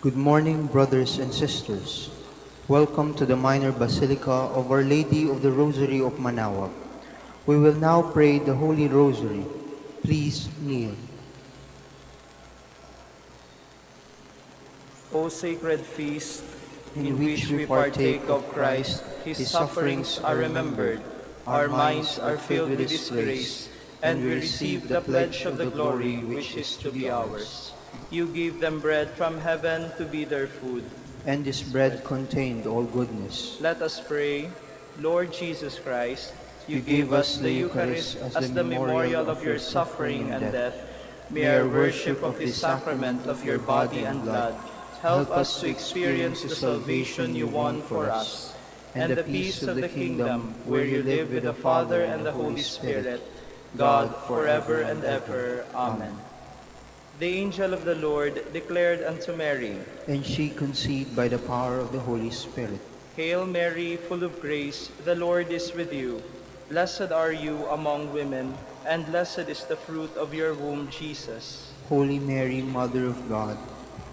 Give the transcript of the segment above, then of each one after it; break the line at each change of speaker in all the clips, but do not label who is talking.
Good morning, brothers and sisters. Welcome to the Minor Basilica of Our Lady of the Rosary of Manaoag. We will now pray the Holy Rosary. Please kneel.
O sacred feast,
In which we partake of Christ, His sufferings are remembered, our minds are filled with His grace, and we receive the pledge of the glory which is to be ours.
You give them bread from heaven to be their food.
And this bread contained all goodness.
Let us pray. Lord Jesus Christ, you
You
gave
gave
us
us
the
the
Eucharist
Eucharist
as the memorial of your suffering and death. May our worship of this sacrament of your body and blood help us to experience the salvation you won for us, and the peace of the kingdom where you live with the Father and the Holy Spirit, God, forever and ever. Amen. The angel of the Lord declared unto Mary,
And she conceived by the power of the Holy Spirit.
Hail Mary, full of grace, the Lord is with you. Blessed are you among women, and blessed is the fruit of your womb, Jesus.
Holy Mary, Mother of God,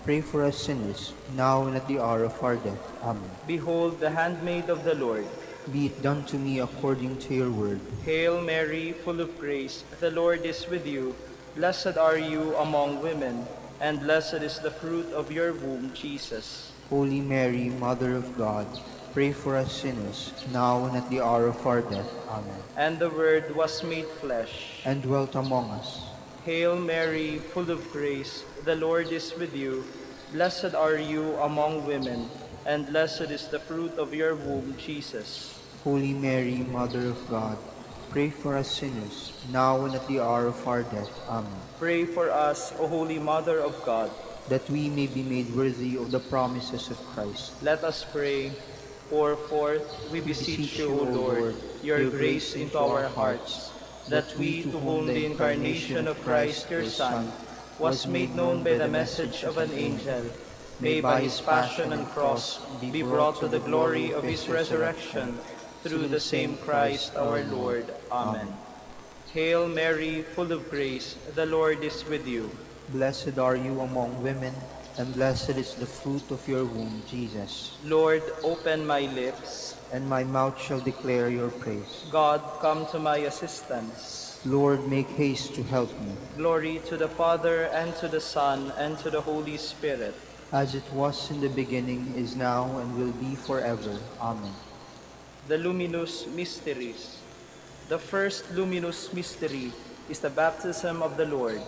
pray for us sinners, now and at the hour of our death. Amen.
Behold the handmaid of the Lord.
Be it done to me according to your word.
Hail Mary, full of grace, the Lord is with you. Blessed are you among women, and blessed is the fruit of your womb, Jesus.
Holy Mary, Mother of God, pray for us sinners, now and at the hour of our death. Amen.
And the Word was made flesh.
And dwelt among us.
Hail Mary, full of grace, the Lord is with you. Blessed are you among women, and blessed is the fruit of your womb, Jesus.
Holy Mary, Mother of God, pray for us sinners, now and at the hour of our death. Amen.
Pray for us, O Holy Mother of God.
That we may be made worthy of the promises of Christ.
Let us pray. Pour forth, we beseech you, O Lord, your grace into our hearts, that we, to whom the incarnation of Christ your Son was made known by the message of an angel, may by his passion and cross be brought to the glory of his resurrection, through the same Christ our Lord. Amen. Hail Mary, full of grace, the Lord is with you.
Blessed are you among women, and blessed is the fruit of your womb, Jesus.
Lord, open my lips.
And my mouth shall declare your praise.
God, come to my assistance.
Lord, make haste to help me.
Glory to the Father, and to the Son, and to the Holy Spirit.
As it was in the beginning, is now, and will be forever. Amen.
The Luminous Mysteries. The first luminous mystery is the baptism of the Lord.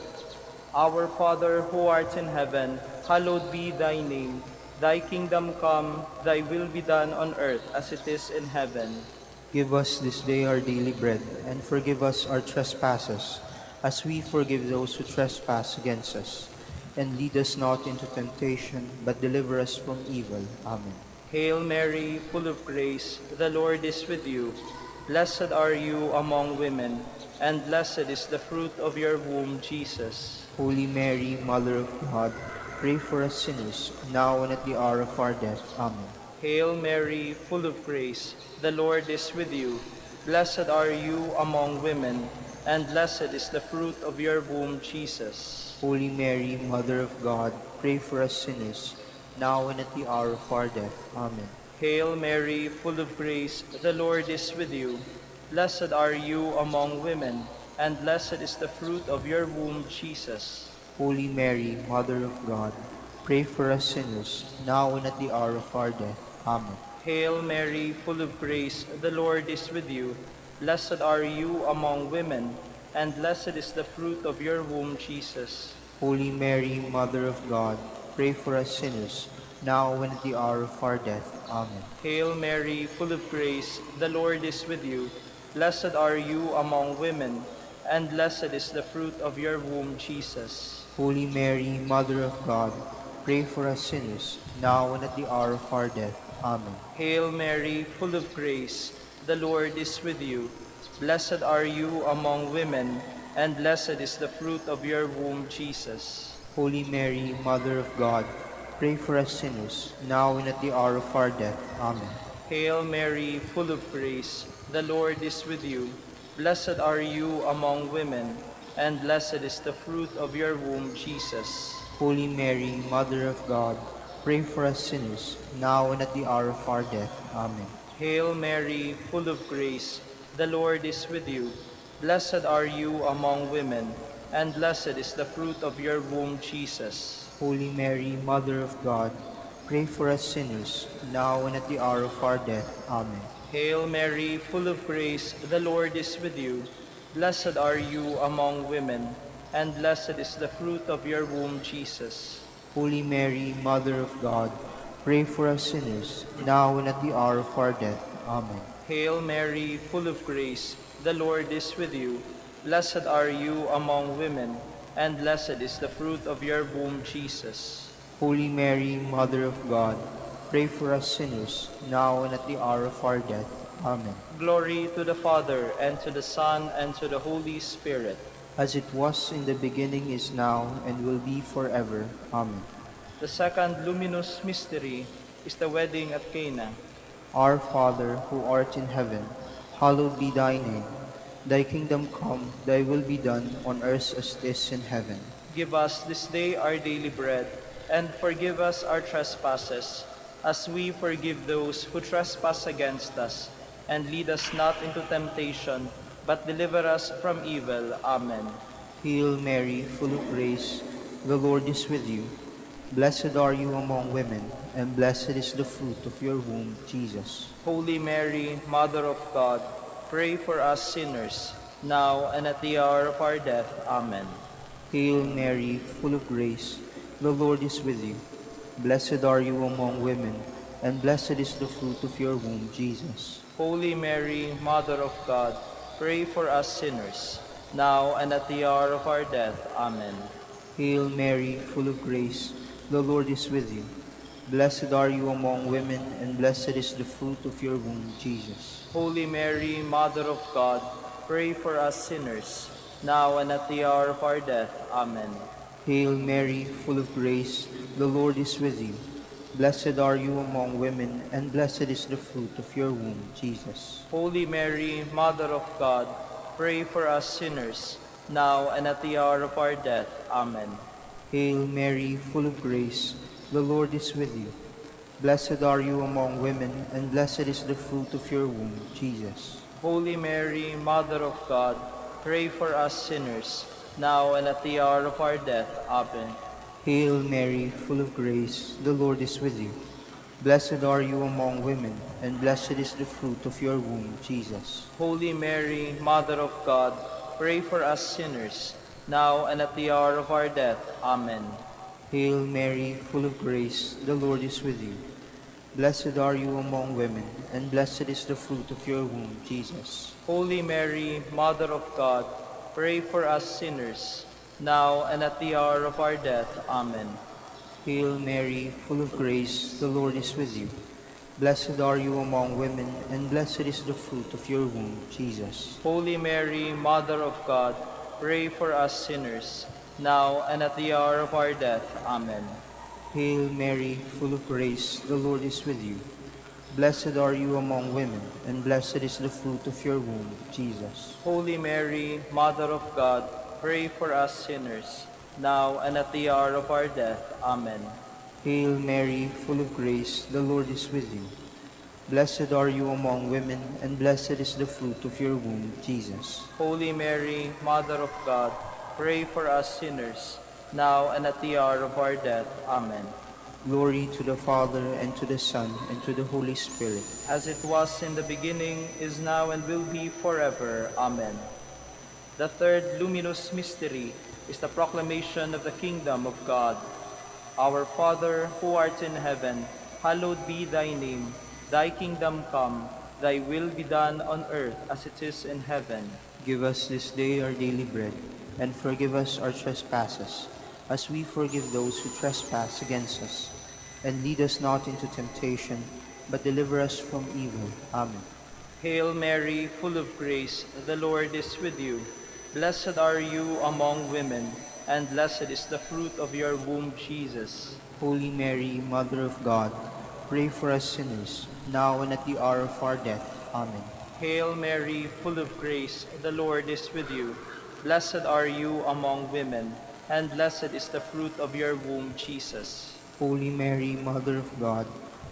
Our Father, who art in heaven, hallowed be thy name. Thy kingdom come, thy will be done on earth as it is in heaven.
Give us this day our daily bread, and forgive us our trespasses, as we forgive those who trespass against us. And lead us not into temptation, but deliver us from evil. Amen.
Hail Mary, full of grace, the Lord is with you. Blessed are you among women, and blessed is the fruit of your womb, Jesus.
Holy Mary, Mother of God, pray for us sinners, now and at the hour of our death. Amen.
Hail Mary, full of grace, the Lord is with you. Blessed are you among women, and blessed is the fruit of your womb, Jesus.
Holy Mary, Mother of God, pray for us sinners, now and at the hour of our death. Amen.
Hail Mary, full of grace, the Lord is with you. Blessed are you among women, and blessed is the fruit of your womb, Jesus.
Holy Mary, Mother of God, pray for us sinners, now and at the hour of our death. Amen.
Hail Mary, full of grace, the Lord is with you. Blessed are you among women, and blessed is the fruit of your womb, Jesus.
Holy Mary, Mother of God, pray for us sinners, now and at the hour of our death. Amen.
Hail Mary, full of grace, the Lord is with you. Blessed are you among women, and blessed is the fruit of your womb, Jesus.
Holy Mary, Mother of God, pray for us sinners, now and at the hour of our death. Amen.
Hail Mary, full of grace, the Lord is with you. Blessed are you among women, and blessed is the fruit of your womb, Jesus.
Holy Mary, Mother of God, pray for us sinners, now and at the hour of our death. Amen.
Hail Mary, full of grace, the Lord is with you. Blessed are you among women, and blessed is the fruit of your womb, Jesus.
Holy Mary, Mother of God, pray for us sinners, now and at the hour of our death. Amen.
Hail Mary, full of grace, the Lord is with you. Blessed are you among women, and blessed is the fruit of your womb, Jesus.
Holy Mary, Mother of God, pray for us sinners, now and at the hour of our death. Amen.
Hail Mary, full of grace, the Lord is with you. Blessed are you among women, and blessed is the fruit of your womb, Jesus.
Holy Mary, Mother of God, pray for us sinners, now and at the hour of our death. Amen.
Hail Mary, full of grace, the Lord is with you. Blessed are you among women, and blessed is the fruit of your womb, Jesus.
Holy Mary, Mother of God, pray for us sinners, now and at the hour of our death. Amen.
Glory to the Father, and to the Son, and to the Holy Spirit.
As it was in the beginning, is now, and will be forever. Amen.
The second luminous mystery is the wedding at Cana.
Our Father, who art in heaven, hallowed be thy name. Thy kingdom come, thy will be done, on earth as it is in heaven.
Give us this day our daily bread, and forgive us our trespasses, as we forgive those who trespass against us. And lead us not into temptation, but deliver us from evil. Amen.
Hail Mary, full of grace, the Lord is with you. Blessed are you among women, and blessed is the fruit of your womb, Jesus.
Holy Mary, Mother of God, pray for us sinners, now and at the hour of our death. Amen.
Hail Mary, full of grace, the Lord is with you. Blessed are you among women, and blessed is the fruit of your womb, Jesus.
Holy Mary, Mother of God, pray for us sinners, now and at the hour of our death. Amen.
Hail Mary, full of grace, the Lord is with you. Blessed are you among women, and blessed is the fruit of your womb, Jesus.
Holy Mary, Mother of God, pray for us sinners, now and at the hour of our death. Amen.
Hail Mary, full of grace, the Lord is with you. Blessed are you among women, and blessed is the fruit of your womb, Jesus.
Holy Mary, Mother of God, pray for us sinners, now and at the hour of our death. Amen.
Hail Mary, full of grace, the Lord is with you. Blessed are you among women, and blessed is the fruit of your womb, Jesus.
Holy Mary, Mother of God, pray for us sinners, now and at the hour of our death. Amen.
Hail Mary, full of grace, the Lord is with you. Blessed are you among women, and blessed is the fruit of your womb, Jesus.
Holy Mary, Mother of God, pray for us sinners, now and at the hour of our death. Amen.
Hail Mary, full of grace, the Lord is with you. Blessed are you among women, and blessed is the fruit of your womb, Jesus.
Holy Mary, Mother of God, pray for us sinners, now and at the hour of our death. Amen.
Hail Mary, full of grace, the Lord is with you. Blessed are you among women, and blessed is the fruit of your womb, Jesus.
Holy Mary, Mother of God, pray for us sinners, now and at the hour of our death. Amen.
Hail Mary, full of grace, the Lord is with you. Blessed are you among women, and blessed is the fruit of your womb, Jesus.
Holy Mary, Mother of God, pray for us sinners, now and at the hour of our death. Amen.
Hail Mary, full of grace, the Lord is with you. Blessed are you among women, and blessed is the fruit of your womb, Jesus.
Holy Mary, Mother of God, pray for us sinners, now and at the hour of our death. Amen.
Glory to the Father, and to the Son, and to the Holy Spirit.
As it was in the beginning, is now, and will be forever. Amen. The third luminous mystery is the proclamation of the kingdom of God. Our Father, who art in heaven, hallowed be thy name. Thy kingdom come, thy will be done on earth as it is in heaven.
Give us this day our daily bread, and forgive us our trespasses, as we forgive those who trespass against us. And lead us not into temptation, but deliver us from evil. Amen.
Hail Mary, full of grace, the Lord is with you. Blessed are you among women, and blessed is the fruit of your womb, Jesus.
Holy Mary, Mother of God, pray for us sinners, now and at the hour of our death. Amen.
Hail Mary, full of grace, the Lord is with you. Blessed are you among women, and blessed is the fruit of your womb, Jesus.
Holy Mary, Mother of God,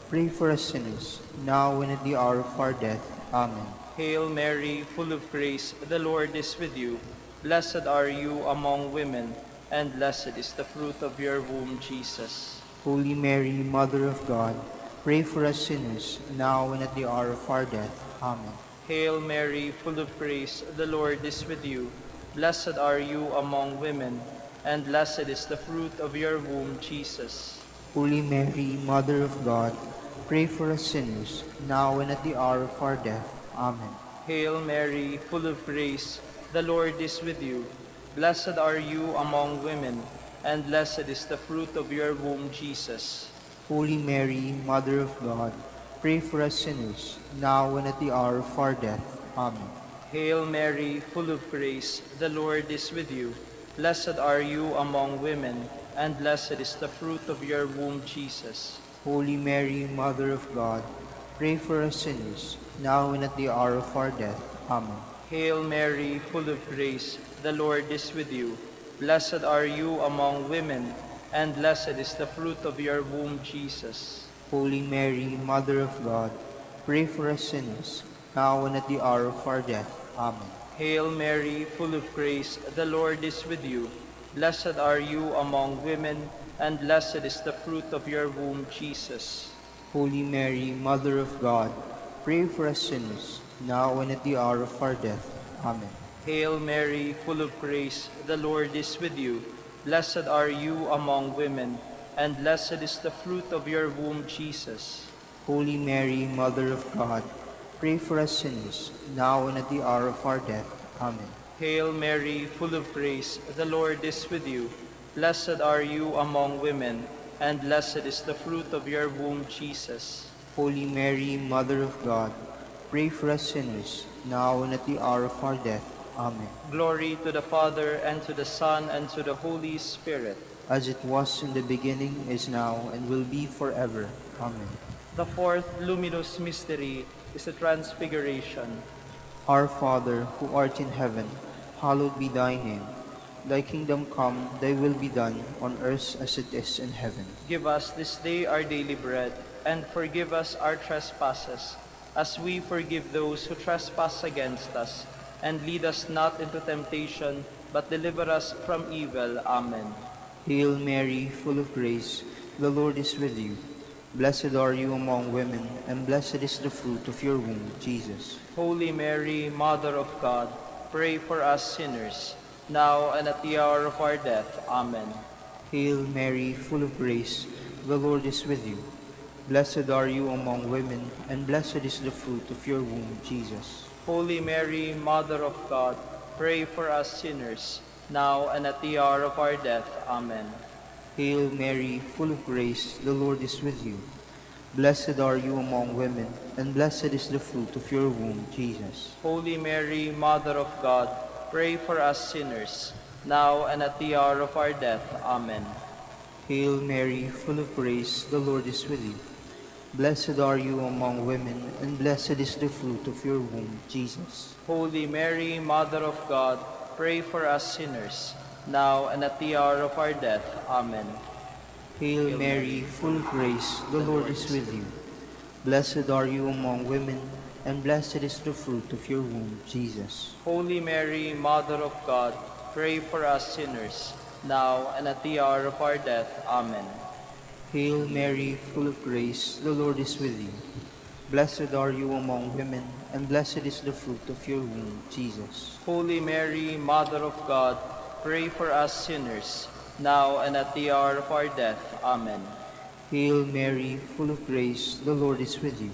pray for us sinners, now and at the hour of our death. Amen.
Hail Mary, full of grace, the Lord is with you. Blessed are you among women, and blessed is the fruit of your womb, Jesus.
Holy Mary, Mother of God, pray for us sinners, now and at the hour of our death. Amen.
Hail Mary, full of grace, the Lord is with you. Blessed are you among women, and blessed is the fruit of your womb, Jesus.
Holy Mary, Mother of God, pray for us sinners, now and at the hour of our death. Amen.
Hail Mary, full of grace, the Lord is with you. Blessed are you among women, and blessed is the fruit of your womb, Jesus.
Holy Mary, Mother of God, pray for us sinners, now and at the hour of our death. Amen.
Hail Mary, full of grace, the Lord is with you. Blessed are you among women, and blessed is the fruit of your womb, Jesus.
Holy Mary, Mother of God, pray for us sinners, now and at the hour of our death. Amen.
Hail Mary, full of grace, the Lord is with you. Blessed are you among women, and blessed is the fruit of your womb, Jesus.
Holy Mary, Mother of God, pray for us sinners, now and at the hour of our death. Amen.
Hail Mary, full of grace, the Lord is with you. Blessed are you among women, and blessed is the fruit of your womb, Jesus.
Holy Mary, Mother of God, pray for us sinners, now and at the hour of our death. Amen.
Hail Mary, full of grace, the Lord is with you. Blessed are you among women, and blessed is the fruit of your womb, Jesus.
Holy Mary, Mother of God, pray for us sinners, now and at the hour of our death. Amen.
Hail Mary, full of grace, the Lord is with you. Blessed are you among women, and blessed is the fruit of your womb, Jesus.
Holy Mary, Mother of God, pray for us sinners, now and at the hour of our death. Amen.
Glory to the Father, and to the Son, and to the Holy Spirit.
As it was in the beginning, is now, and will be forever. Amen.
The fourth luminous mystery is the Transfiguration.
Our Father, who art in heaven, hallowed be thy name. Thy kingdom come, thy will be done, on earth as it is in heaven.
Give us this day our daily bread, and forgive us our trespasses, as we forgive those who trespass against us. And lead us not into temptation, but deliver us from evil. Amen.
Hail Mary, full of grace, the Lord is with you. Blessed are you among women, and blessed is the fruit of your womb, Jesus.
Holy Mary, Mother of God, pray for us sinners, now and at the hour of our death. Amen.
Hail Mary, full of grace, the Lord is with you. Blessed are you among women, and blessed is the fruit of your womb, Jesus.
Holy Mary, Mother of God, pray for us sinners, now and at the hour of our death. Amen.
Hail Mary, full of grace, the Lord is with you. Blessed are you among women, and blessed is the fruit of your womb, Jesus.
Holy Mary, Mother of God, pray for us sinners, now and at the hour of our death. Amen.
Hail Mary, full of grace, the Lord is with you. Blessed are you among women, and blessed is the fruit of your womb, Jesus.
Holy Mary, Mother of God, pray for us sinners, now and at the hour of our death. Amen.
Hail Mary, full of grace, the Lord is with you. Blessed are you among women, and blessed is the fruit of your womb, Jesus.
Holy Mary, Mother of God, pray for us sinners, now and at the hour of our death. Amen.
Hail Mary, full of grace, the Lord is with you. Blessed are you among women, and blessed is the fruit of your womb, Jesus.
Holy Mary, Mother of God, pray for us sinners, now and at the hour of our death. Amen.
Hail Mary, full of grace, the Lord is with you.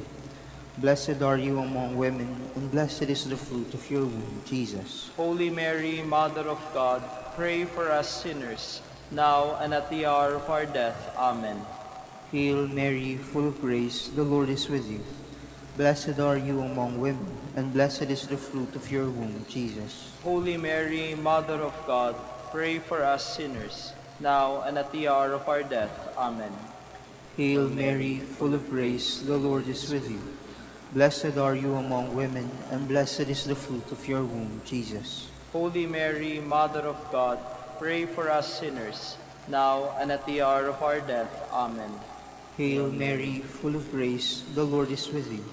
Blessed are you among women, and blessed is the fruit of your womb, Jesus.
Holy Mary, Mother of God, pray for us sinners, now and at the hour of our death. Amen.
Hail Mary, full of grace, the Lord is with you. Blessed are you among women, and blessed is the fruit of your womb, Jesus.
Holy Mary, Mother of God, pray for us sinners, now and at the hour of our death. Amen.
Hail Mary, full of grace, the Lord is with you. Blessed are you among women, and blessed is the fruit of your womb, Jesus.
Holy Mary, Mother of God, pray for us sinners, now and at the hour of our death. Amen.
Hail Mary, full of grace, the Lord is with you.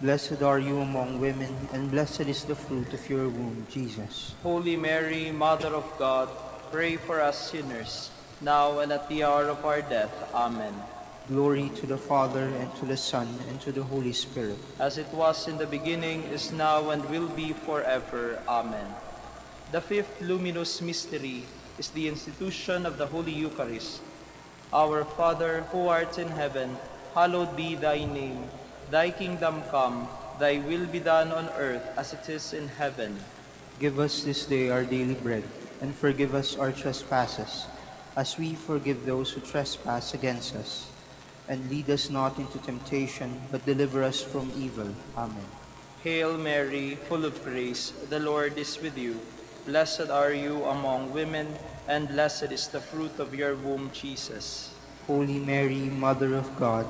Blessed are you among women, and blessed is the fruit of your womb, Jesus.
Holy Mary, Mother of God, pray for us sinners, now and at the hour of our death. Amen.
Glory to the Father, and to the Son, and to the Holy Spirit.
As it was in the beginning, is now, and will be forever. Amen. The fifth luminous mystery is the institution of the Holy Eucharist. Our Father, who art in heaven, hallowed be thy name. Thy kingdom come, thy will be done on earth as it is in heaven.
Give us this day our daily bread, and forgive us our trespasses, as we forgive those who trespass against us. And lead us not into temptation, but deliver us from evil. Amen.
Hail Mary, full of grace, the Lord is with you. Blessed are you among women, and blessed is the fruit of your womb, Jesus.
Holy Mary, Mother of God,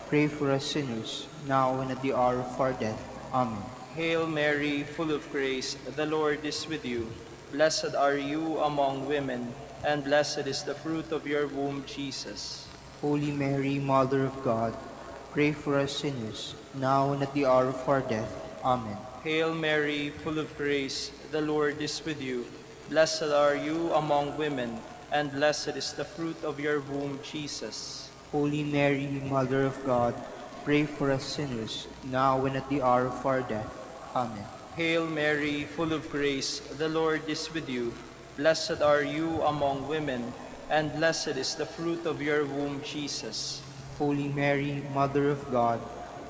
pray for us sinners, now and at the hour of our death. Amen.
Hail Mary, full of grace, the Lord is with you. Blessed are you among women, and blessed is the fruit of your womb, Jesus.
Holy Mary, Mother of God, pray for us sinners, now and at the hour of our death. Amen.
Hail Mary, full of grace, the Lord is with you. Blessed are you among women, and blessed is the fruit of your womb, Jesus.
Holy Mary, Mother of God, pray for us sinners, now and at the hour of our death. Amen.
Hail Mary, full of grace, the Lord is with you. Blessed are you among women, and blessed is the fruit of your womb, Jesus.
Holy Mary, Mother of God,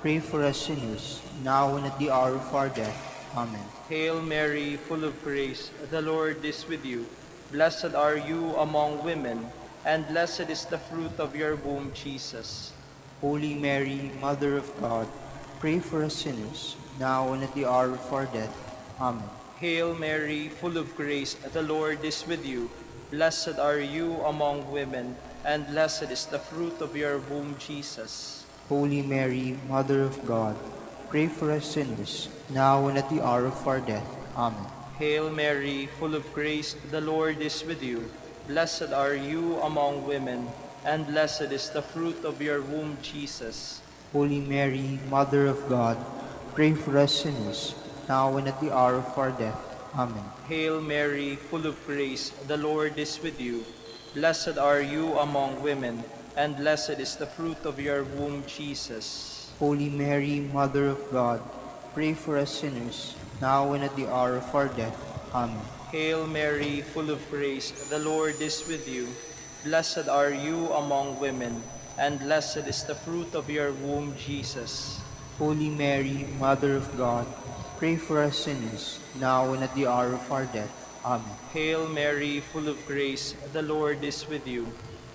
pray for us sinners, now and at the hour of our death. Amen.
Hail Mary, full of grace, the Lord is with you. Blessed are you among women, and blessed is the fruit of your womb, Jesus.
Holy Mary, Mother of God, pray for us sinners, now and at the hour of our death. Amen.
Hail Mary, full of grace, the Lord is with you. Blessed are you among women, and blessed is the fruit of your womb, Jesus.
Holy Mary, Mother of God, pray for us sinners, now and at the hour of our death. Amen.
Hail Mary, full of grace, the Lord is with you. Blessed are you among women, and blessed is the fruit of your womb, Jesus.
Holy Mary, Mother of God, pray for us sinners, now and at the hour of our death. Amen.
Hail Mary, full of grace, the Lord is with you. Blessed are you among women, and blessed is the fruit of your womb, Jesus.
Holy Mary, Mother of God, pray for us sinners, now and at the hour of our death. Amen.
Hail Mary, full of grace, the Lord is with you. Blessed are you among women, and blessed is the fruit of your womb, Jesus.
Holy Mary, Mother of God, pray for us sinners, now and at the hour of our death. Amen.
Hail Mary, full of grace, the Lord is with you.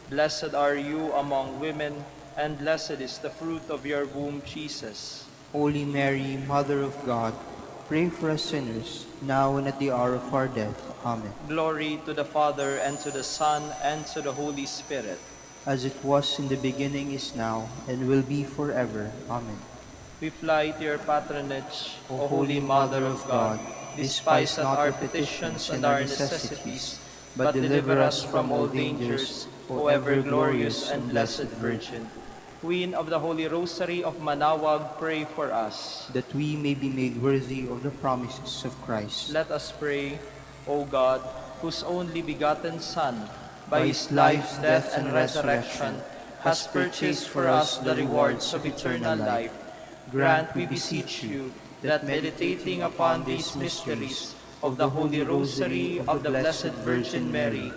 Blessed are you among women, and blessed is the fruit of your womb, Jesus.
Holy Mary, Mother of God, pray for us sinners, now and at the hour of our death. Amen.
Glory to the Father, and to the Son, and to the Holy Spirit.
As it was in the beginning, is now, and will be forever. Amen.
We fly to your patronage,
O Holy Mother of God, despise not our petitions and our necessities, but deliver us from all dangers, O ever glorious and blessed Virgin.
Queen of the Holy Rosary of Manaoag, pray for us.
That we may be made worthy of the promises of Christ.
Let us pray, O God, whose only begotten Son, by his life, death, and resurrection, has purchased for us the rewards of eternal life. Grant, we beseech you, that meditating upon these mysteries of the Holy Rosary of the Blessed Virgin Mary,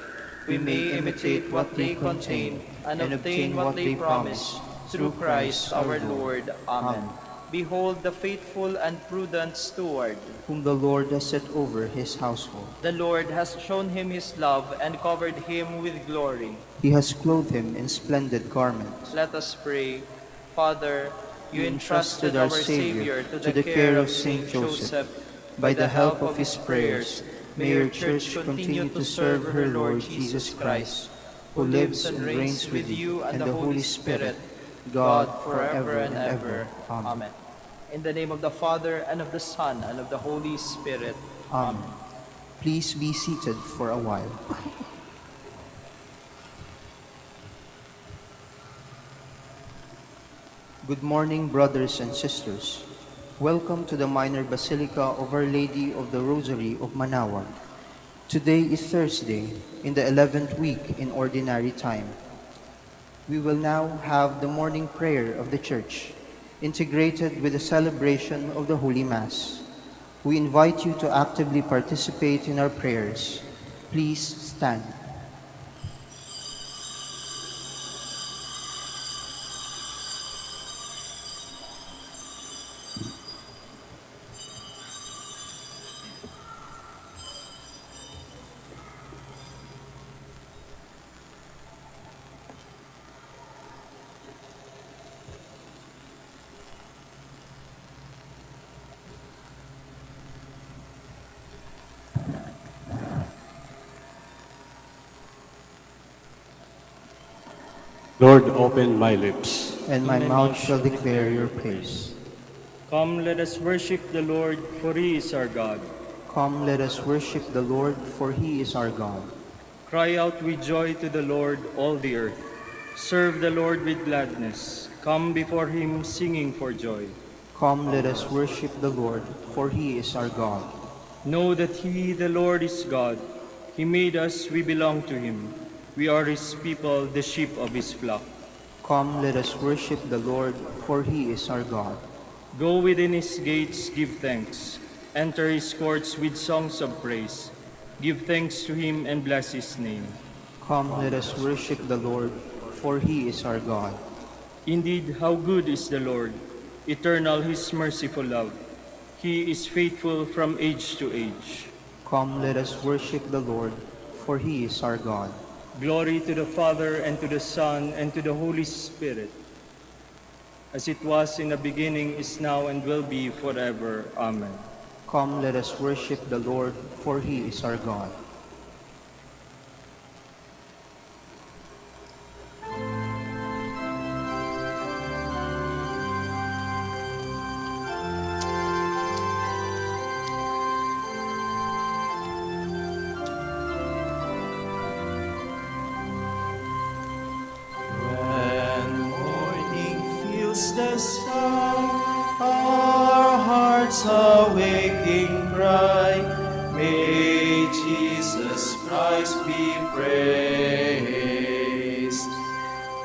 we may imitate what they contain and obtain what they promise, through Christ our Lord. Amen. Behold the faithful and prudent steward,
whom the Lord has set over his household.
The Lord has shown him his love and covered him with glory.
He has clothed him in splendid garments.
Let us pray. Father, you entrusted our Savior to the care of Saint Joseph. By the help of his prayers, may your Church continue to serve her Lord Jesus Christ, who lives and reigns with you and the Holy Spirit, God forever and ever. Amen. In the name of the Father, and of the Son, and of the Holy Spirit.
Amen. Please be seated for a while. Good morning, brothers and sisters. Welcome to the Minor Basilica of Our Lady of the Rosary of Manaoag. Today is Thursday, in the 11th week in Ordinary Time. We will now have the morning prayer of the Church, integrated with the celebration of the Holy Mass. We invite you to actively participate in our prayers. Please stand.
Lord, open my lips.
And my mouth shall declare your praise.
Come, let us worship the Lord, for he is our God.
Come, let us worship the Lord, for he is our God.
Cry out with joy to the Lord, all the earth. Serve the Lord with gladness. Come before him singing for joy.
Come, let us worship the Lord, for he is our God.
Know that he, the Lord, is God. He made us, we belong to him. We are his people, the sheep of his flock.
Come, let us worship the Lord, for he is our God.
Go within his gates, give thanks. Enter his courts with songs of praise. Give thanks to him and bless his name.
Come, let us worship the Lord, for he is our God.
Indeed, how good is the Lord! Eternal his merciful love. He is faithful from age to age.
Come, let us worship the Lord, for he is our God.
Glory to the Father, and to the Son, and to the Holy Spirit, as it was in the beginning, is now, and will be forever. Amen.
Come, let us worship the Lord, for he is our God.
When morning fills the sky, our hearts awaking bright, may Jesus Christ be praised.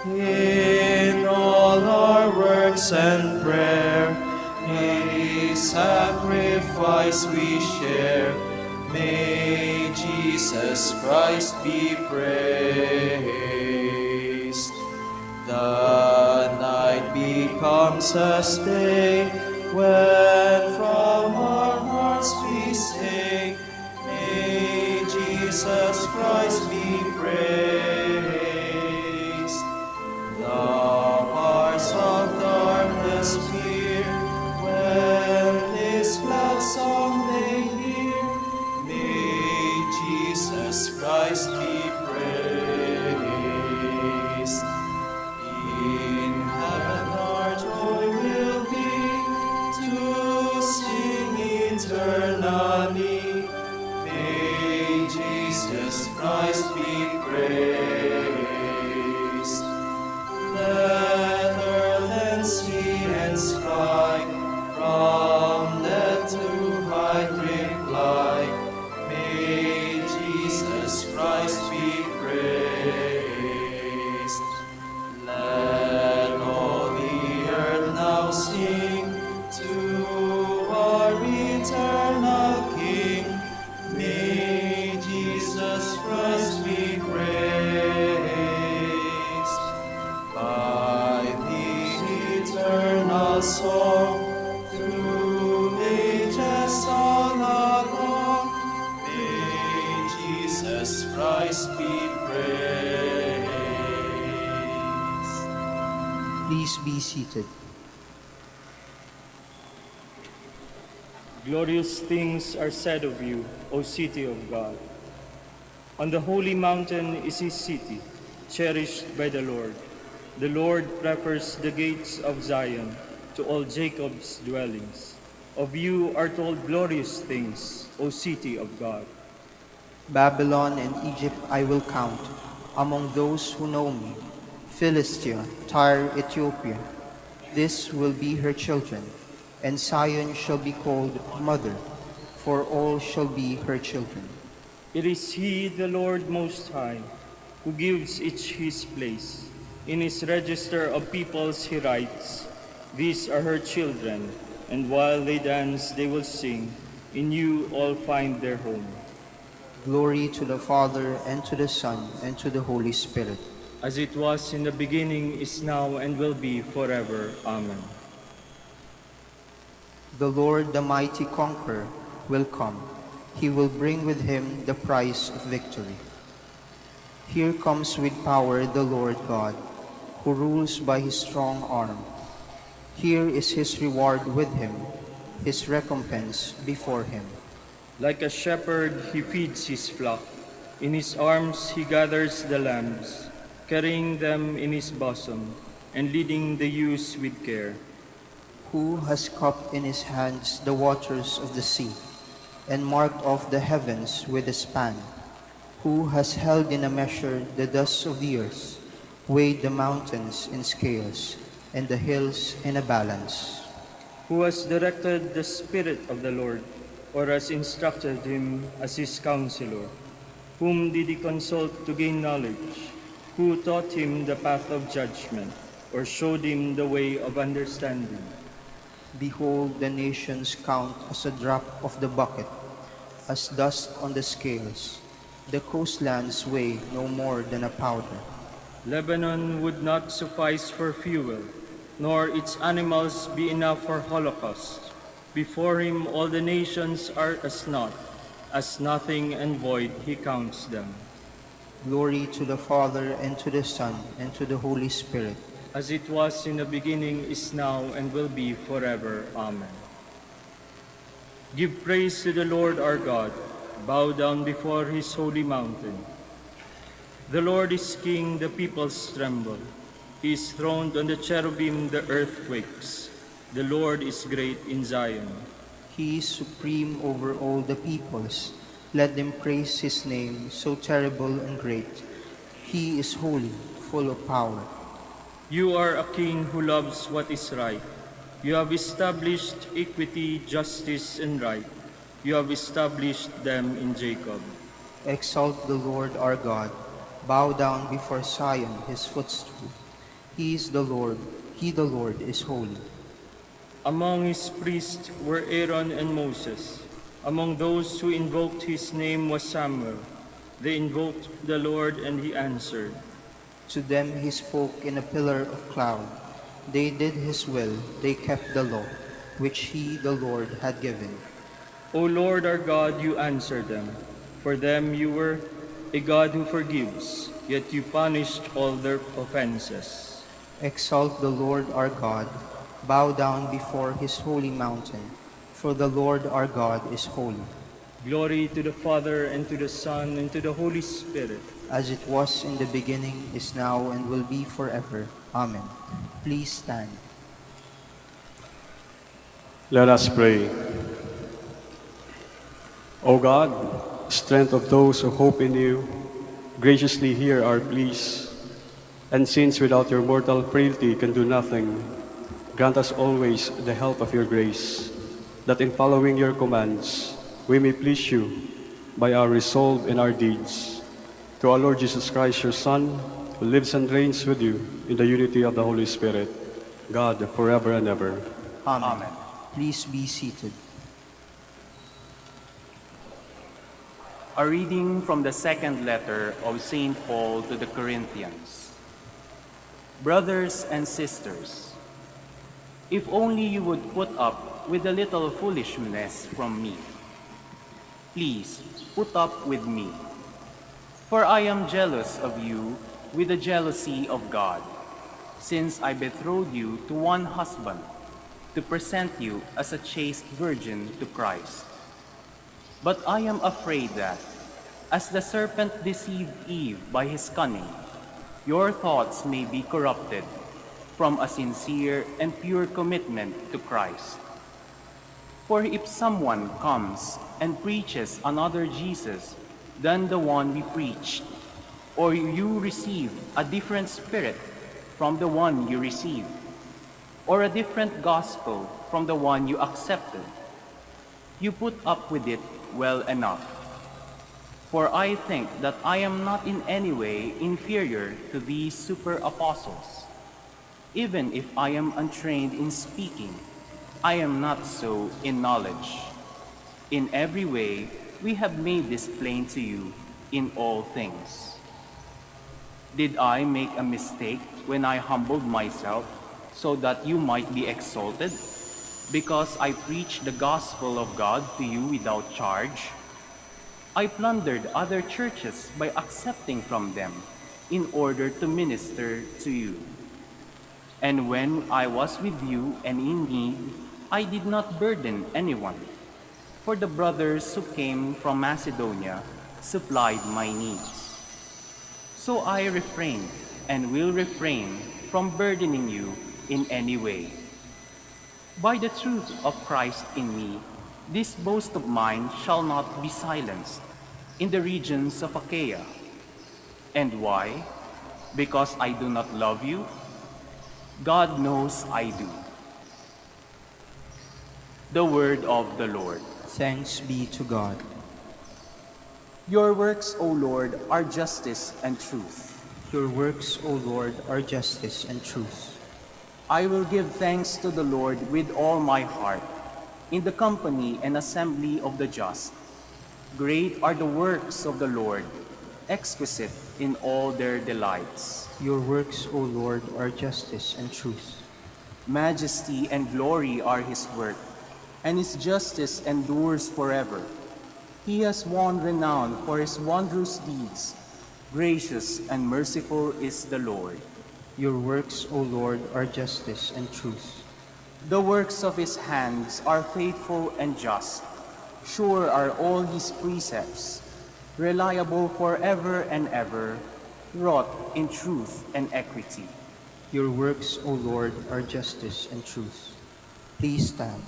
In all our works and prayer, any sacrifice we share, may Jesus Christ be praised. The night becomes as day, when from our hearts we say, may Jesus Christ be praised. The bars of darkness fear, when this glad song they hear, may Jesus Christ be praised. In heaven our joy will be to sing eternally. May Jesus Christ be praised. Let earth and sea and sky from death to height reply. May Jesus Christ be praised. Let all the earth now sing to our eternal King. May Jesus Christ be praised. By the eternal song, through ages all along, may Jesus Christ be praised.
Please be seated.
Glorious things are said of you, O city of God. On the holy mountain is his city, cherished by the Lord. The Lord prefers the gates of Zion to all Jacob's dwellings. Of you are told glorious things, O city of God.
Babylon and Egypt I will count among those who know me, Philistia, Tyre, Ethiopia. This will be her children, and Zion shall be called Mother, for all shall be her children.
It is He, the Lord Most High, who gives each his place. In his register of peoples he writes, "These are her children, and while they dance they will sing, in you all find their home."
Glory to the Father, and to the Son, and to the Holy Spirit.
As it was in the beginning, is now, and will be forever. Amen.
The Lord, the mighty conqueror, will come. He will bring with him the prize of victory. Here comes with power the Lord God, who rules by his strong arm. Here is his reward with him, his recompense before him.
Like a shepherd, he feeds his flock. In his arms he gathers the lambs, carrying them in his bosom, and leading the ewes with care.
Who has cupped in his hands the waters of the sea, and marked off the heavens with a span? Who has held in a measure the dust of the earth, weighed the mountains in scales, and the hills in a balance?
Who has directed the Spirit of the Lord, or has instructed him as his counselor? Whom did he consult to gain knowledge? Who taught him the path of judgment, or showed him the way of understanding?
Behold, the nations count as a drop of the bucket, as dust on the scales. The coastlands weigh no more than a powder.
Lebanon would not suffice for fuel, nor its animals be enough for holocaust. Before him all the nations are as naught, as nothing and void he counts them.
Glory to the Father, and to the Son, and to the Holy Spirit.
As it was in the beginning, is now, and will be forever. Amen. Give praise to the Lord our God. Bow down before his holy mountain. The Lord is King, the peoples tremble. He is throned on the cherubim, the earth quakes. The Lord is great in Zion.
He is supreme over all the peoples. Let them praise his name, so terrible and great. He is holy, full of power.
You are a king who loves what is right. You have established equity, justice, and right. You have established them in Jacob.
Exalt the Lord our God. Bow down before Zion, his footstool. He is the Lord, he the Lord is holy.
Among his priests were Aaron and Moses. Among those who invoked his name was Samuel. They invoked the Lord, and he answered.
To them he spoke in a pillar of cloud. They did his will, they kept the law, which he, the Lord, had given.
O Lord our God, you answered them. For them you were a God who forgives, yet you punished all their offenses.
Exalt the Lord our God. Bow down before his holy mountain, for the Lord our God is holy.
Glory to the Father, and to the Son, and to the Holy Spirit.
As it was in the beginning, is now, and will be forever. Amen. Please stand.
Let us pray. O God, strength of those who hope in you, graciously hear our pleas. And since without your mortal frailty can do nothing, grant us always the help of your grace, that in following your commands, we may please you by our resolve and our deeds. To our Lord Jesus Christ, your Son, who lives and reigns with you in the unity of the Holy Spirit, God, forever and ever.
Amen. Please be seated.
A reading from the second letter of St. Paul to the Corinthians. Brothers and sisters, if only you would put up with a little foolishness from me. Please put up with me. For I am jealous of you with the jealousy of God, since I betrothed you to one husband, to present you as a chaste virgin to Christ. But I am afraid that, as the serpent deceived Eve by his cunning, your thoughts may be corrupted from a sincere and pure commitment to Christ. For if someone comes and preaches another Jesus than the one we preached, or you receive a different spirit from the one you received, or a different gospel from the one you accepted, you put up with it well enough. For I think that I am not in any way inferior to these super apostles. Even if I am untrained in speaking, I am not so in knowledge. In every way, we have made this plain to you in all things. Did I make a mistake when I humbled myself so that you might be exalted? Because I preached the gospel of God to you without charge? I plundered other churches by accepting from them in order to minister to you. And when I was with you and in need, I did not burden anyone, for the brothers who came from Macedonia supplied my needs. So I refrained and will refrain from burdening you in any way. By the truth of Christ in me, this boast of mine shall not be silenced in the regions of Achaia. And why? Because I do not love you? God knows I do. The word of the Lord.
Thanks be to God.
Your works, O Lord, are justice and truth.
Your works, O Lord, are justice and truth.
I will give thanks to the Lord with all my heart, in the company and assembly of the just. Great are the works of the Lord, exquisite in all their delights.
Your works, O Lord, are justice and truth.
Majesty and glory are his work, and his justice endures forever. He has won renown for his wondrous deeds. Gracious and merciful is the Lord.
Your works, O Lord, are justice and truth.
The works of his hands are faithful and just. Sure are all his precepts, reliable forever and ever, wrought in truth and equity.
Your works, O Lord, are justice and truth. Please stand.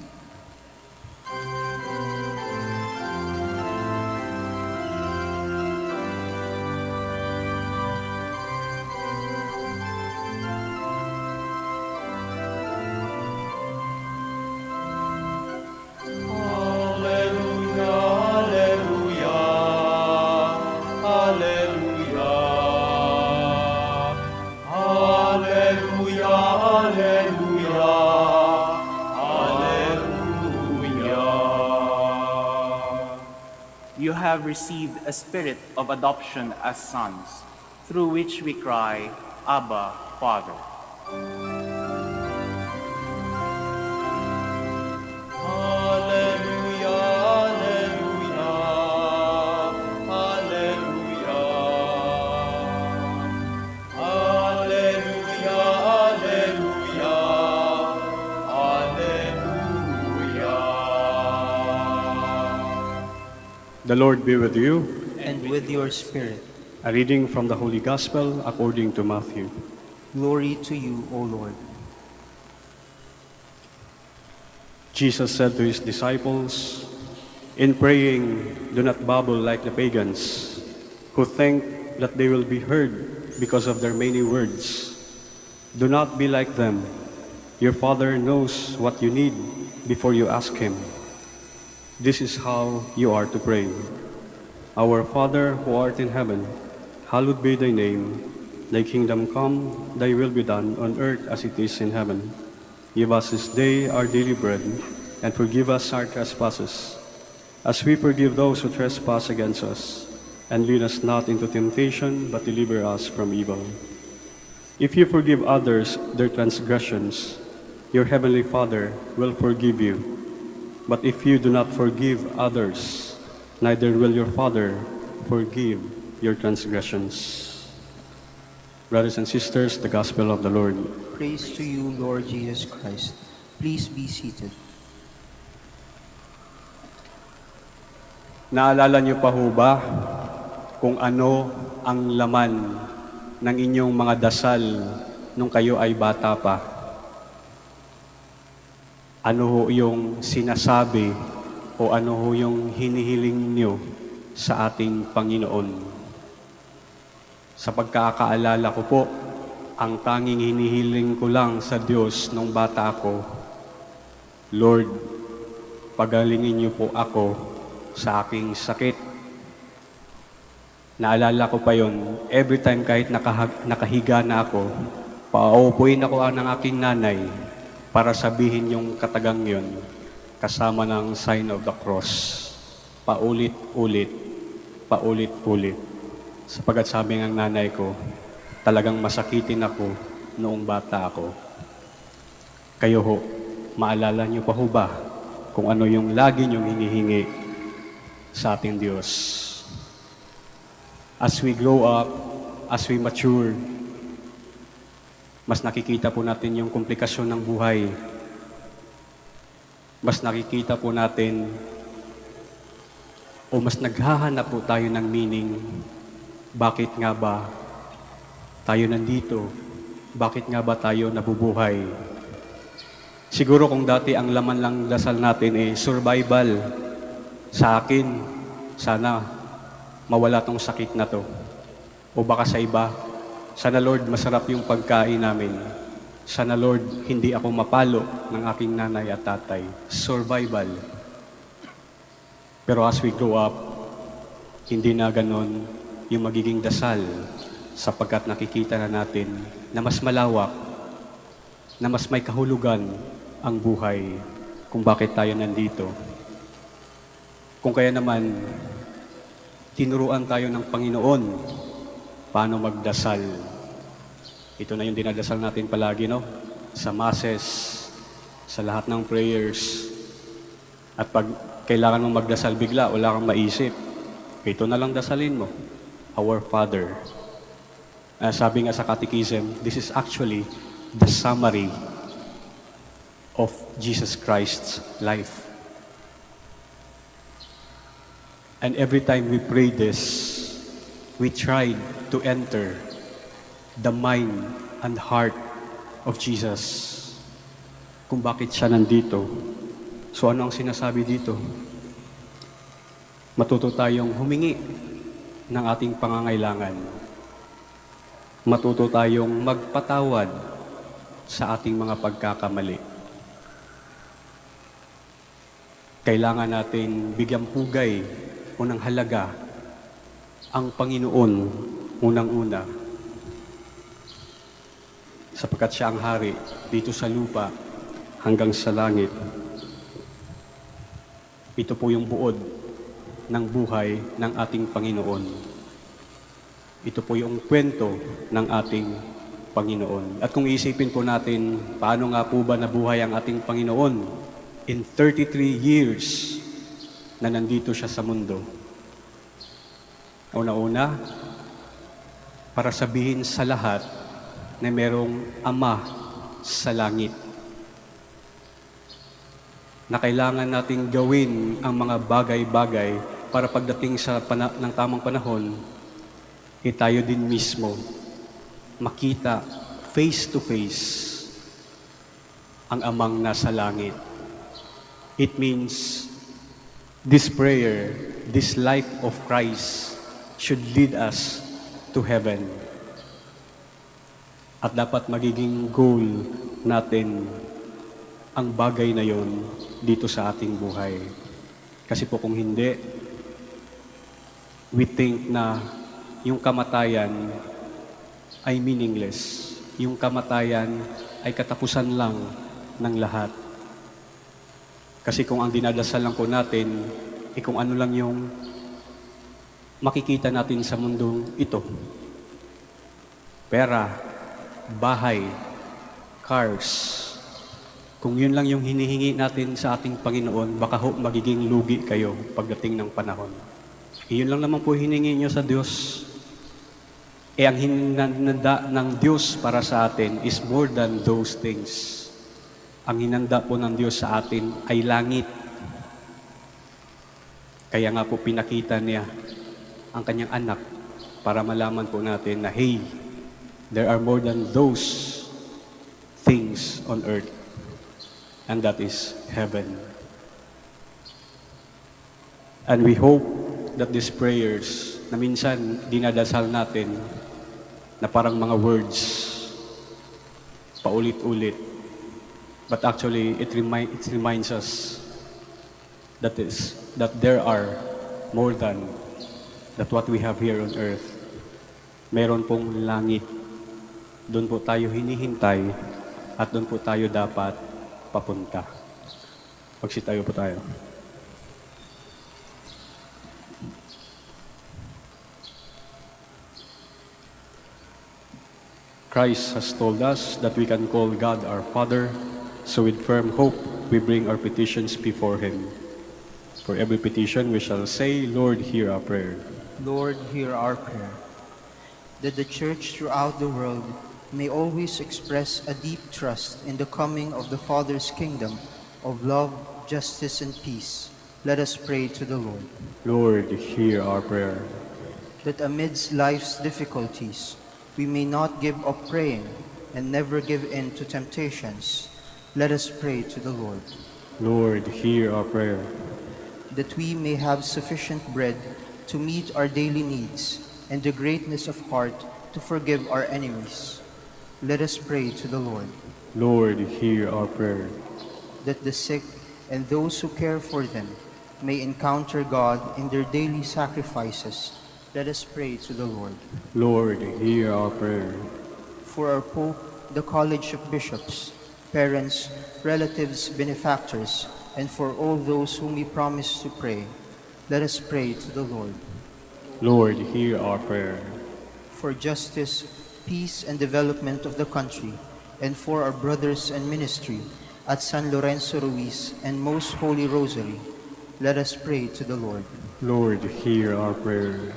You have received a spirit of adoption as sons, through which we cry, Abba, Father.
The Lord be with you.
And with your spirit.
A reading from the Holy Gospel according to Matthew.
Glory to you, O Lord.
Jesus said to his disciples, "In praying, do not babble like the pagans, who think that they will be heard because of their many words. Do not be like them. Your Father knows what you need before you ask Him. This is how you are to pray. Our Father who art in heaven, hallowed be thy name. Thy kingdom come, thy will be done on earth as it is in heaven. Give us this day our daily bread, and forgive us our trespasses, as we forgive those who trespass against us. And lead us not into temptation, but deliver us from evil. If you forgive others their transgressions, your heavenly Father will forgive you. But if you do not forgive others, neither will your Father forgive your transgressions." Brothers and sisters, the Gospel of the Lord.
Praise to you, Lord Jesus Christ. Please be seated.
Naalala niyo pa ho ba kung ano ang laman ng inyong mga dasal nung kayo ay bata pa? Ano ho yung sinasabi o ano ho yung hinihiling niyo sa ating Panginoon? Sa pagkakaalala ko po, Ang tanging hinihiling ko lang sa Diyos nung bata ako, Lord, pagalingin niyo po ako sa aking sakit. Naalala ko pa yon, every time kahit nakahiga na ako, pauupuin ako ng aking nanay para sabihin yung katagang yon kasama ng sign of the cross. Paulit-ulit, paulit-ulit. Sapagat sabi ng nanay ko, talagang masakitin ako noong bata ako. Kayo ho, maalala niyo pa ho ba kung ano yung lagi niyong hinihingi sa ating Diyos? As we grow up, as we mature, mas nakikita po natin yung komplikasyon ng buhay. Mas nakikita po natin o mas naghahanap po tayo ng meaning. Bakit nga ba tayo nandito? Bakit nga ba tayo nabubuhay? Siguro kung dati ang laman lang dasal natin survival. Sa akin, sana mawala tong sakit na to. O baka sa iba, sana Lord, masarap yung pagkain namin. Sana Lord, hindi ako mapalo ng aking nanay at tatay. Survival. Pero as we grow up, hindi na ganon yung magiging dasal sapagkat nakikita na natin na mas malawak, na mas may kahulugan ang buhay kung bakit tayo nandito. Kung kaya naman, tinuruan tayo ng Panginoon paano magdasal. Ito na yung dinadasal natin palagi, no? Sa masses, sa lahat ng prayers. At pag kailangan mong magdasal bigla, wala kang maisip. Ito na lang dasalin mo. Our Father. Sabi nga sa Catechism, this is actually the summary of Jesus Christ's life. And every time we pray this, we try to enter the mind and heart of Jesus. Kung bakit siya nandito. So ano ang sinasabi dito? Matuto tayong humingi ng ating pangangailangan. Matuto tayong magpatawad sa ating mga pagkakamali. Kailangan natin bigyang pugay unang halaga ang Panginoon unang-una. Sapagkat siya ang hari dito sa lupa hanggang sa langit. Ito po yung buod ng buhay ng ating Panginoon. Ito po yung kwento ng ating Panginoon. At kung isipin po natin, paano nga po ba nabuhay ang ating Panginoon in 33 years na nandito siya sa mundo? Una-una, para sabihin sa lahat na merong Ama sa langit. Na kailangan nating gawin ang mga bagay-bagay para pagdating sa ng tamang panahon, tayo din mismo makita face to face ang Amang nasa langit. It means this prayer, this life of Christ should lead us to heaven. At dapat magiging goal natin ang bagay na yon dito sa ating buhay. Kasi po kung hindi, we think na yung kamatayan ay meaningless. Yung kamatayan ay katapusan lang ng lahat. Kasi kung ang dinadasal lang po natin, kung ano lang yung makikita natin sa mundong ito. Pera, bahay, cars. Kung yun lang yung hinihingi natin sa ating Panginoon, baka magiging lugi kayo pagdating ng panahon. Iyon lang naman po hiningi nyo sa Diyos. Ang hinanda ng Diyos para sa atin is more than those things. Ang hinanda po ng Diyos sa atin ay langit. Kaya nga po pinakita niya ang kanyang anak para malaman po natin na, hey, there are more than those things on earth. And that is heaven. And we hope that these prayers na minsan dinadasal natin na parang mga words, paulit-ulit. But actually, it reminds us that there are more than that what we have here on earth. Meron pong langit. Doon po tayo hinihintay at doon po tayo dapat papunta. Magsitayo po tayo. Christ has told us that we can call God our Father, so with firm hope we bring our petitions before Him. For every petition we shall say, Lord, hear our prayer.
Lord, hear our prayer. That the Church throughout the world may always express a deep trust in the coming of the Father's kingdom of love, justice, and peace. Let us pray to the Lord.
Lord, hear our prayer.
That amidst life's difficulties, we may not give up praying and never give in to temptations. Let us pray to the Lord.
Lord, hear our prayer.
That we may have sufficient bread to meet our daily needs and the greatness of heart to forgive our enemies. Let us pray to the Lord.
Lord, hear our prayer.
That the sick and those who care for them may encounter God in their daily sacrifices. Let us pray to the Lord.
Lord, hear our prayer.
For our Pope, the College of Bishops, parents, relatives, benefactors, and for all those whom we promise to pray, let us pray to the Lord.
Lord, hear our prayer.
For justice, peace, and development of the country, and for our brothers and ministry at San Lorenzo Ruiz and Most Holy Rosary, let us pray to the Lord.
Lord, hear our prayer.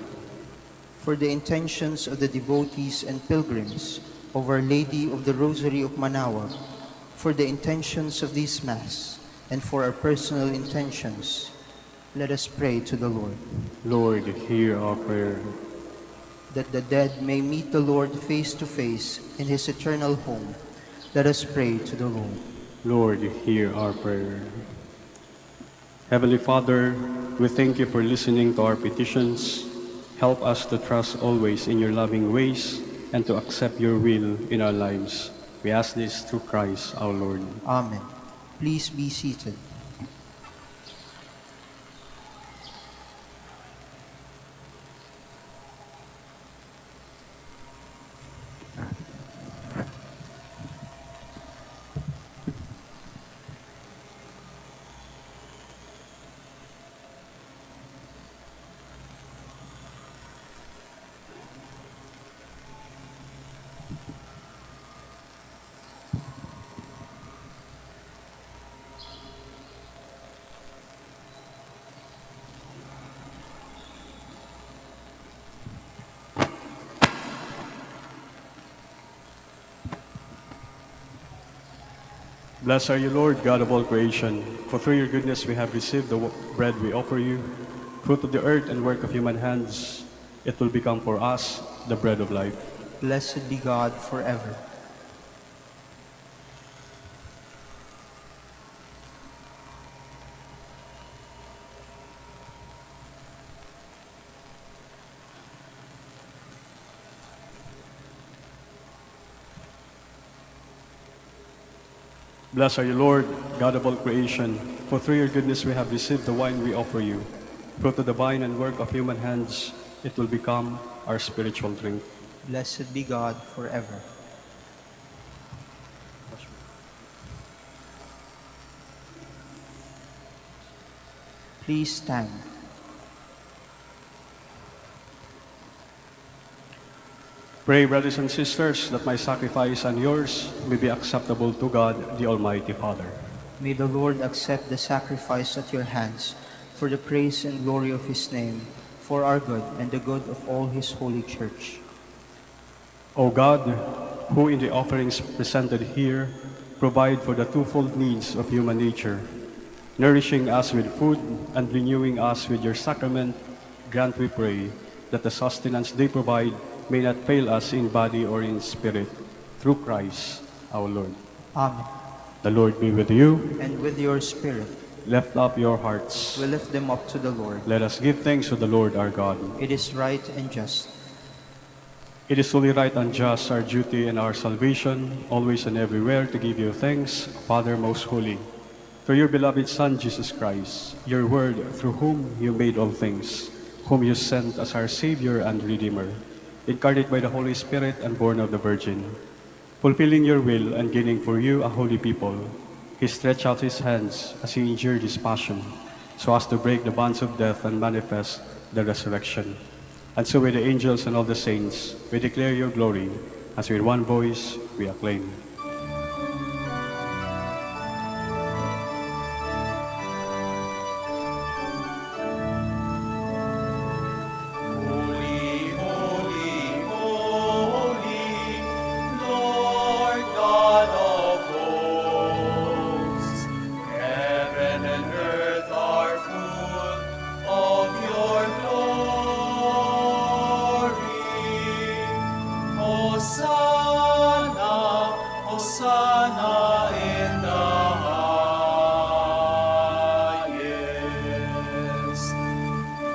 For the intentions of the devotees and pilgrims of Our Lady of the Rosary of Manaoag, for the intentions of this Mass, and for our personal intentions, let us pray to the Lord.
Lord, hear our prayer.
That the dead may meet the Lord face to face in His eternal home, let us pray to the Lord.
Lord, hear our prayer. Heavenly Father, we thank you for listening to our petitions. Help us to trust always in your loving ways and to accept your will in our lives. We ask this through Christ our Lord.
Amen. Please be seated.
Blessed are you, Lord, God of all creation, for through your goodness we have received the bread we offer you, fruit of the earth and work of human hands. It will become for us the bread of life.
Blessed be God forever.
Blessed are you, Lord, God of all creation, for through your goodness we have received the wine we offer you, fruit of the vine and work of human hands. It will become our spiritual drink.
Blessed be God forever. Please stand.
Pray, brothers and sisters, that my sacrifice and yours may be acceptable to God, the Almighty Father.
May the Lord accept the sacrifice at your hands for the praise and glory of His name, for our good and the good of all His holy Church.
O God, who in the offerings presented here provide for the twofold needs of human nature, nourishing us with food and renewing us with your sacrament, grant, we pray, that the sustenance they provide may not fail us in body or in spirit, through Christ our Lord.
Amen.
The Lord be with you.
And with your spirit,
Lift up your hearts.
we lift them up to the Lord.
Let us give thanks to the Lord our God.
It is right and just.
It is only right and just, our duty and our salvation, always and everywhere, to give you thanks, Father most holy, through your beloved Son, Jesus Christ, your Word, through whom you made all things, whom you sent as our Savior and Redeemer, incarnate by the Holy Spirit and born of the Virgin. Fulfilling your will and gaining for you a holy people, he stretched out his hands as he endured his passion, so as to break the bonds of death and manifest the resurrection. And so with the angels and all the saints, we declare your glory, as with one voice we acclaim.
Holy, holy, holy, Lord God of hosts, heaven and earth are full of your glory. Hosanna, Hosanna in the highest.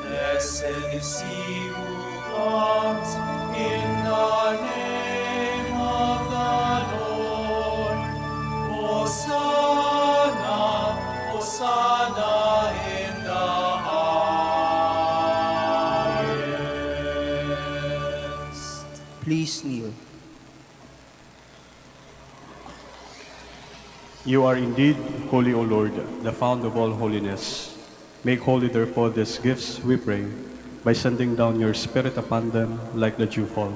Blessed is he who comes in the name of the Lord. Hosanna, Hosanna in the highest.
Please kneel.
You are indeed holy, O Lord, the fount of all holiness. Make holy, therefore, these gifts, we pray, by sending down your Spirit upon them like the dewfall,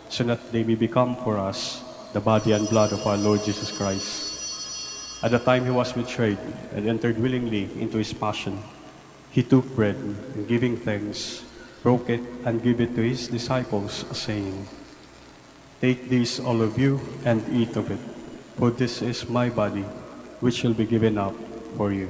so that they may become for us the body and blood of our Lord Jesus Christ. At the time he was betrayed and entered willingly into his passion, he took bread, and giving thanks, broke it and gave it to his disciples, saying, "Take this, all of you, and eat of it, for this is my body, which will be given up for you."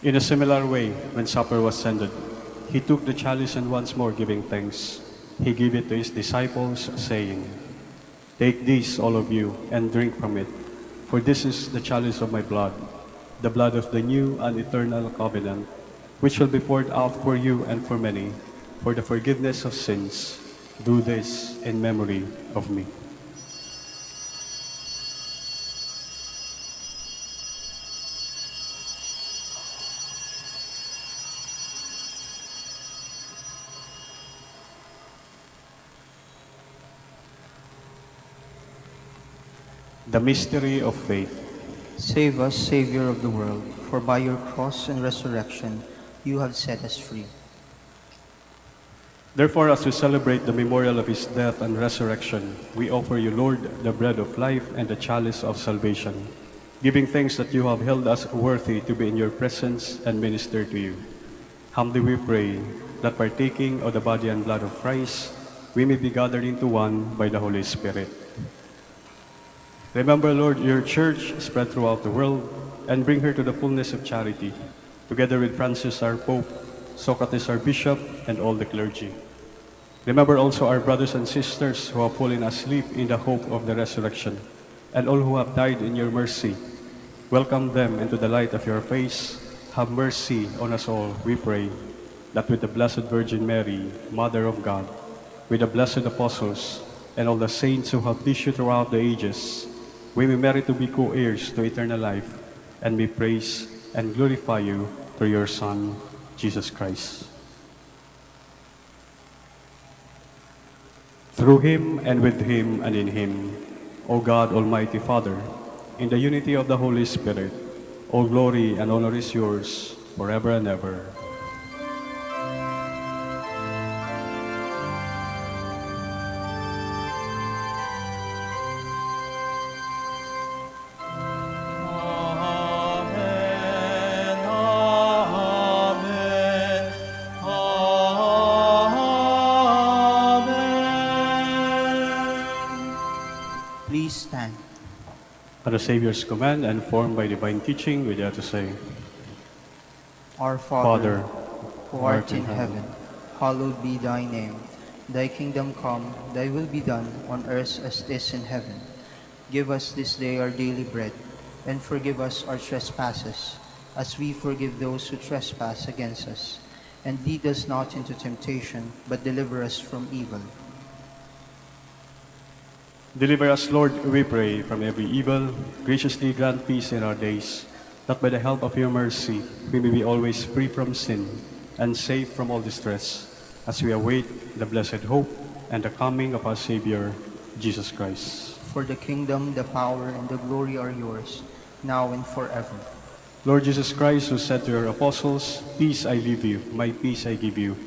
In a similar way, when supper was ended, he took the chalice and once more giving thanks, he gave it to his disciples, saying, "Take this, all of you, and drink from it, for this is the chalice of my blood, the blood of the new and eternal covenant, which will be poured out for you and for many, for the forgiveness of sins. Do this in memory of me." The mystery of faith.
Save us, Savior of the world, for by your cross and resurrection you have set us free.
Therefore, as we celebrate the memorial of his death and resurrection, we offer you, Lord, the bread of life and the chalice of salvation, giving thanks that you have held us worthy to be in your presence and minister to you. Humbly we pray that partaking of the body and blood of Christ, we may be gathered into one by the Holy Spirit. Remember, Lord, your church spread throughout the world, and bring her to the fullness of charity, together with Francis our Pope, Socrates our Bishop, and all the clergy. Remember also our brothers and sisters who have fallen asleep in the hope of the resurrection, and all who have died in your mercy. Welcome them into the light of your face. Have mercy on us all, we pray, that with the Blessed Virgin Mary, Mother of God, with the blessed apostles, and all the saints who have issued throughout the ages, we may merit to be co-heirs to eternal life, and may praise and glorify you through your Son, Jesus Christ. Through him, and with him, and in him, O God, Almighty Father, in the unity of the Holy Spirit, all glory and honor is yours forever and ever.
Please stand.
At the Savior's command and formed by divine teaching, we dare to say,
Our
Father,
Father, who art in heaven, hallowed be thy name. Thy kingdom come, thy will be done, on earth as it is in heaven. Give us this day our daily bread, and forgive us our trespasses, as we forgive those who trespass against us. And lead us not into temptation, but deliver us from evil.
Deliver us, Lord, we pray, from every evil. Graciously grant peace in our days, that by the help of your mercy we may be always free from sin and safe from all distress, as we await the blessed hope and the coming of our Savior, Jesus Christ.
For the kingdom, the power, and the glory are yours, now and forever.
Lord Jesus Christ, who said to your apostles, "Peace I leave you, my peace I give you,"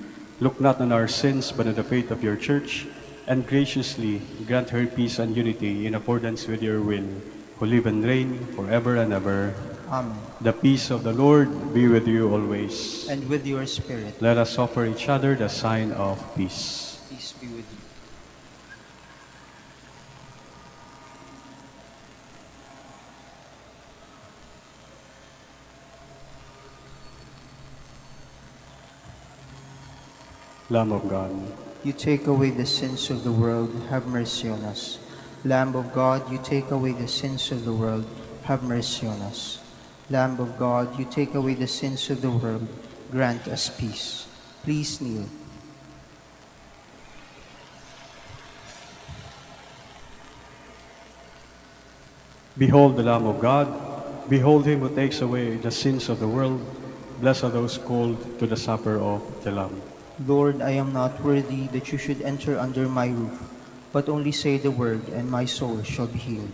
look not on our sins, but on the faith of your church, and graciously grant her peace and unity in accordance with your will, who live and reign forever and ever.
Amen.
The peace of the Lord be with you always.
And with your spirit.
Let us offer each other the sign of peace.
Peace be with you.
Lamb of God,
You take away the sins of the world, have mercy on us. Lamb of God, you take away the sins of the world, have mercy on us. Lamb of God, you take away the sins of the world, grant us peace. Please kneel.
behold the Lamb of God. Behold him who takes away the sins of the world. Blessed are those called to the supper of the Lamb.
Lord, I am not worthy that you should enter under my roof, but only say the word, and my soul shall be healed.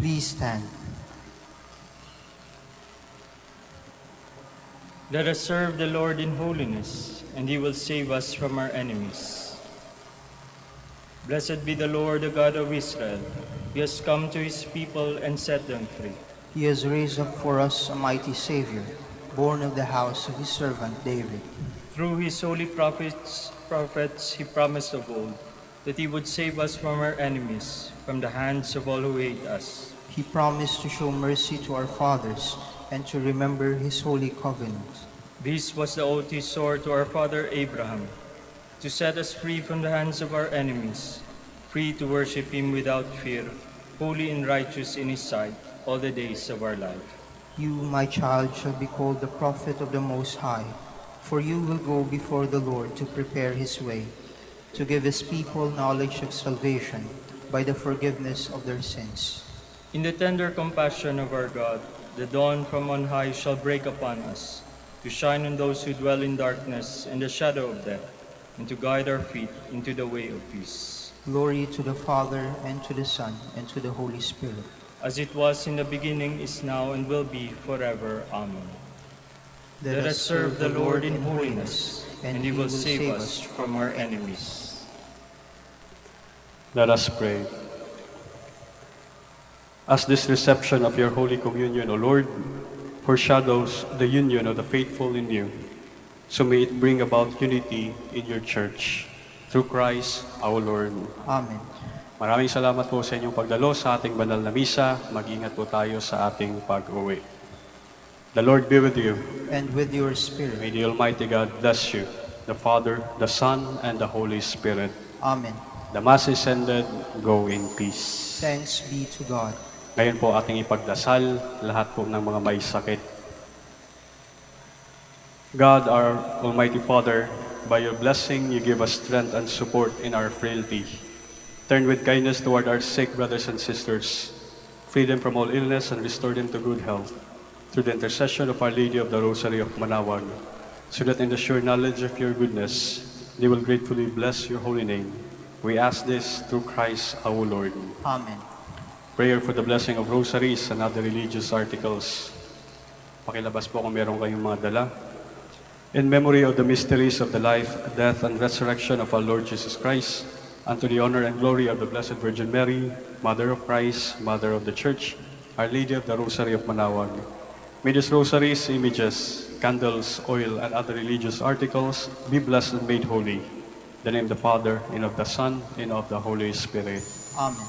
Please stand.
Let us serve the Lord in holiness, and he will save us from our enemies. Blessed be the Lord, the God of Israel. He has come to his people and set them free.
He has raised up for us a mighty Savior, born of the house of his servant David.
Through his holy prophets, he promised of old that he would save us from our enemies, from the hands of all who hate us.
He promised to show mercy to our fathers and to remember his holy covenant.
This was the oath he swore to our father Abraham, to set us free from the hands of our enemies, free to worship him without fear, holy and righteous in his sight all the days of our life.
You, my child, shall be called the prophet of the Most High, for you will go before the Lord to prepare his way, to give his people knowledge of salvation by the forgiveness of their sins.
In the tender compassion of our God, the dawn from on high shall break upon us, to shine on those who dwell in darkness and the shadow of death, and to guide our feet into the way of peace.
Glory to the Father, and to the Son, and to the Holy Spirit.
As it was in the beginning, is now, and will be forever. Amen. Let us serve the Lord in holiness, and he will save us from our enemies.
Let us pray. As this reception of your Holy Communion, O Lord, foreshadows the union of the faithful in you, so may it bring about unity in your Church. Through Christ our Lord.
Amen.
Maraming salamat po sa inyong pagdalo sa ating banal na misa. Mag-ingat po tayo sa ating pag-uwi. The Lord be with you.
And with your spirit.
May the Almighty God bless you, the Father, the Son, and the Holy Spirit.
Amen.
The Mass is ended. Go in peace.
Thanks be to God.
Ngayon po ating ipagdasal lahat po ng mga may sakit. God, our Almighty Father, by your blessing, you give us strength and support in our frailty. Turn with kindness toward our sick brothers and sisters. Free them from all illness and restore them to good health. Through the intercession of Our Lady of the Rosary of Manaoag, so that in the sure knowledge of your goodness, they will gratefully bless your holy name. We ask this through Christ our Lord.
Amen.
Prayer for the blessing of rosaries and other religious articles. Pakilabas po kung meron kayong mga dala. In memory of the mysteries of the life, death, and resurrection of our Lord Jesus Christ, unto the honor and glory of the Blessed Virgin Mary, Mother of Christ, Mother of the Church, Our Lady of the Rosary of Manaoag. May these rosaries, images, candles, oil, and other religious articles be blessed and made holy. In the name of the Father, and of the Son, and of the Holy Spirit.
Amen.